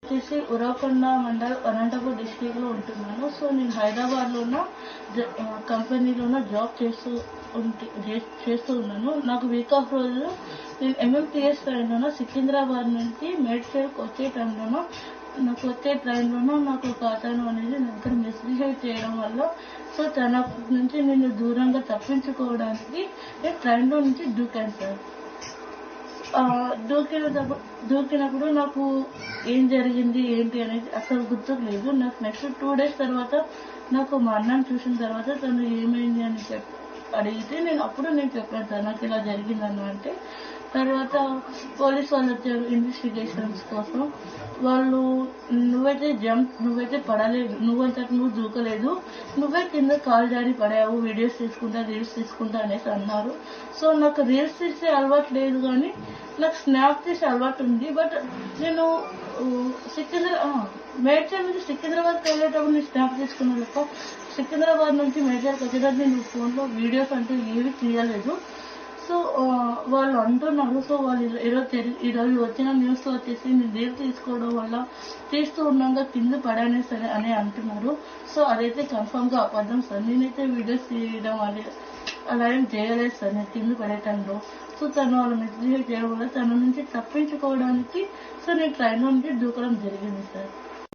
వచ్చేసి ఉరవకొండ మండల్ అనంతపూర్ డిస్ట్రిక్ట్ లో ఉంటున్నాను. సో నేను హైదరాబాద్ లో ఉన్న కంపెనీలో జాబ్ చేస్తూ ఉన్నాను. నాకు వీక్ ఆఫ్ రోజులు నేను MMTS ట్రైన్లోనో సికింద్రాబాద్ నుంచి మేడ్చల్కి వచ్చే ట్రైన్లోనో నాకు ఒక అతను అనేది నాకు మిస్బిహేవ్ చేయడం వల్ల సో తన నుంచి నేను దూరంగా తప్పించుకోవడానికి నేను ట్రైన్లో నుంచి దూకాను సార్. దూకినప్పుడు నాకు ఏం జరిగింది ఏంటి అనేది అసలు గుర్తుకు లేదు. నాకు నెక్స్ట్ 2 days తర్వాత నాకు మా అన్నని చూసిన తర్వాత తను ఏమైంది అని అడిగితే నేను చెప్పాను సార్ నాకు ఇలా జరిగిందన్న. అంటే తర్వాత పోలీస్ వాళ్ళు వచ్చారు ఇన్వెస్టిగేషన్స్ కోసం. వాళ్ళు నువ్వైతే పడలేదు, నువ్వు దూకలేదు, నువ్వే కింద కాలు జారి పడావు, వీడియోస్ రీల్స్ తీసుకుంటా అనేసి అన్నారు. సో నాకు రీల్స్ తీసే అలవాటు లేదు కానీ నాకు స్నాప్ తీసే అలవాటు ఉంది. బట్ నేను మేడ్చల్ నుంచి సికింద్రాబాద్కి వెళ్ళేటప్పుడు నేను స్నాప్ తీసుకున్నాను తప్ప సికింద్రాబాద్ నుంచి మేడ్చల్కి వచ్చేటప్పుడు నేను ఫోన్లో వీడియోస్ అంటే ఏవి తీయలేదు. సో వాళ్ళు అంటున్నారు. సో వాళ్ళు ఈరోజు వచ్చిన న్యూస్ వచ్చేసి నేను రీల్ తీసుకోవడం వల్ల తీస్తూ ఉండగా కింద పడానే సరే అని అంటున్నారు. సో అదైతే కన్ఫర్మ్ గా అబద్ధం సార్. నేనైతే వీడియోస్ తీయడం అలా ఏం చేయలేదు సార్ నేను కింద పడేటంలో. సో తను వాళ్ళు మిస్బిహేవ్ చేయడం వల్ల తన నుంచి తప్పించుకోవడానికి సో నేను ట్రైన్ నుంచి దూకడం జరిగింది సార్.